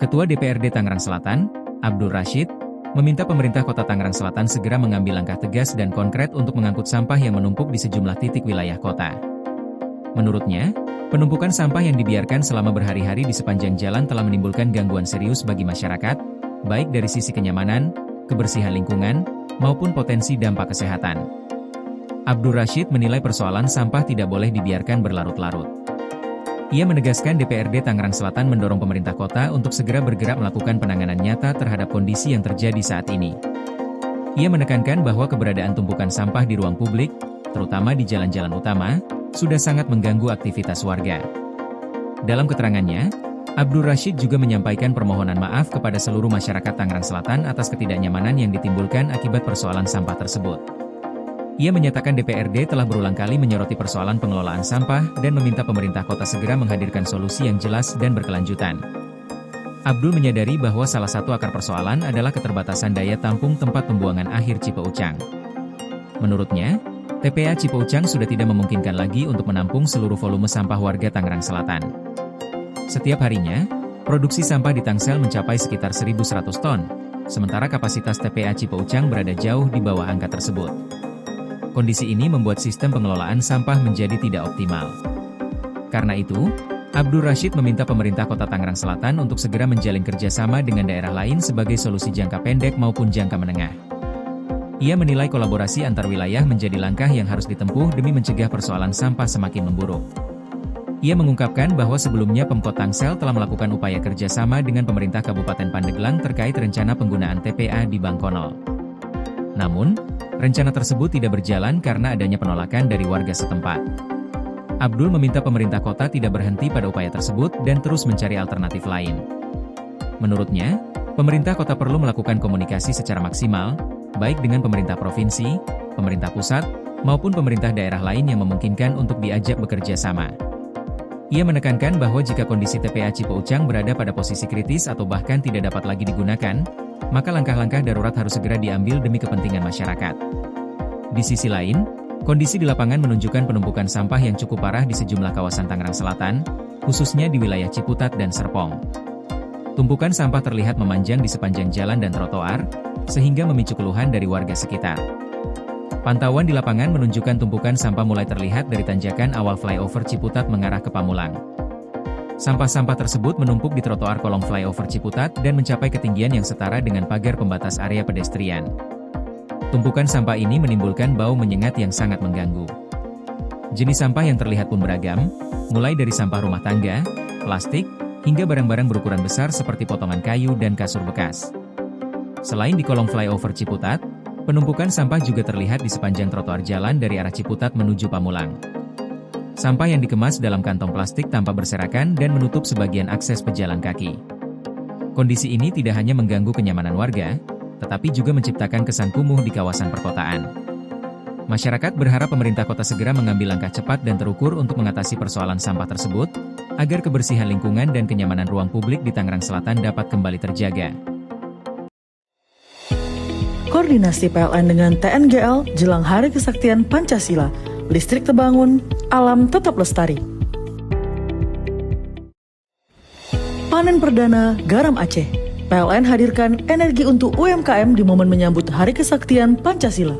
Ketua DPRD Tangerang Selatan, Abdul Rashid, meminta pemerintah Kota Tangerang Selatan segera mengambil langkah tegas dan konkret untuk mengangkut sampah yang menumpuk di sejumlah titik wilayah kota. Menurutnya, penumpukan sampah yang dibiarkan selama berhari-hari di sepanjang jalan telah menimbulkan gangguan serius bagi masyarakat, baik dari sisi kenyamanan, kebersihan lingkungan, maupun potensi dampak kesehatan. Abdul Rashid menilai persoalan sampah tidak boleh dibiarkan berlarut-larut. Ia menegaskan DPRD Tangerang Selatan mendorong pemerintah kota untuk segera bergerak melakukan penanganan nyata terhadap kondisi yang terjadi saat ini. Ia menekankan bahwa keberadaan tumpukan sampah di ruang publik, terutama di jalan-jalan utama, sudah sangat mengganggu aktivitas warga. Dalam keterangannya, Abdul Rashid juga menyampaikan permohonan maaf kepada seluruh masyarakat Tangerang Selatan atas ketidaknyamanan yang ditimbulkan akibat persoalan sampah tersebut. Ia menyatakan DPRD telah berulang kali menyoroti persoalan pengelolaan sampah dan meminta pemerintah kota segera menghadirkan solusi yang jelas dan berkelanjutan. Abdul menyadari bahwa salah satu akar persoalan adalah keterbatasan daya tampung tempat pembuangan akhir Cipeucang. Menurutnya, TPA Cipeucang sudah tidak memungkinkan lagi untuk menampung seluruh volume sampah warga Tangerang Selatan. Setiap harinya, produksi sampah di Tangsel mencapai sekitar 1.100 ton, sementara kapasitas TPA Cipeucang berada jauh di bawah angka tersebut. Kondisi ini membuat sistem pengelolaan sampah menjadi tidak optimal. Karena itu, Abdul Rashid meminta pemerintah Kota Tangerang Selatan untuk segera menjalin kerjasama dengan daerah lain sebagai solusi jangka pendek maupun jangka menengah. Ia menilai kolaborasi antar wilayah menjadi langkah yang harus ditempuh demi mencegah persoalan sampah semakin memburuk. Ia mengungkapkan bahwa sebelumnya Pemkot Tangsel telah melakukan upaya kerjasama dengan pemerintah Kabupaten Pandeglang terkait rencana penggunaan TPA di Bangkonol. Namun, rencana tersebut tidak berjalan karena adanya penolakan dari warga setempat. Abdul meminta pemerintah kota tidak berhenti pada upaya tersebut dan terus mencari alternatif lain. Menurutnya, pemerintah kota perlu melakukan komunikasi secara maksimal, baik dengan pemerintah provinsi, pemerintah pusat, maupun pemerintah daerah lain yang memungkinkan untuk diajak bekerja sama. Ia menekankan bahwa jika kondisi TPA Cipeucang berada pada posisi kritis atau bahkan tidak dapat lagi digunakan, maka langkah-langkah darurat harus segera diambil demi kepentingan masyarakat. Di sisi lain, kondisi di lapangan menunjukkan penumpukan sampah yang cukup parah di sejumlah kawasan Tangerang Selatan, khususnya di wilayah Ciputat dan Serpong. Tumpukan sampah terlihat memanjang di sepanjang jalan dan trotoar, sehingga memicu keluhan dari warga sekitar. Pantauan di lapangan menunjukkan tumpukan sampah mulai terlihat dari tanjakan awal flyover Ciputat mengarah ke Pamulang. Sampah-sampah tersebut menumpuk di trotoar kolong flyover Ciputat dan mencapai ketinggian yang setara dengan pagar pembatas area pedestrian. Tumpukan sampah ini menimbulkan bau menyengat yang sangat mengganggu. Jenis sampah yang terlihat pun beragam, mulai dari sampah rumah tangga, plastik, hingga barang-barang berukuran besar seperti potongan kayu dan kasur bekas. Selain di kolong flyover Ciputat, penumpukan sampah juga terlihat di sepanjang trotoar jalan dari arah Ciputat menuju Pamulang. Sampah yang dikemas dalam kantong plastik tampak berserakan dan menutup sebagian akses pejalan kaki. Kondisi ini tidak hanya mengganggu kenyamanan warga, tetapi juga menciptakan kesan kumuh di kawasan perkotaan. Masyarakat berharap pemerintah kota segera mengambil langkah cepat dan terukur untuk mengatasi persoalan sampah tersebut, agar kebersihan lingkungan dan kenyamanan ruang publik di Tangerang Selatan dapat kembali terjaga. Koordinasi PLN dengan TNGL jelang Hari Kesaktian Pancasila. Listrik terbangun, alam tetap lestari. Panen perdana garam Aceh. PLN hadirkan energi untuk UMKM di momen menyambut Hari Kesaktian Pancasila.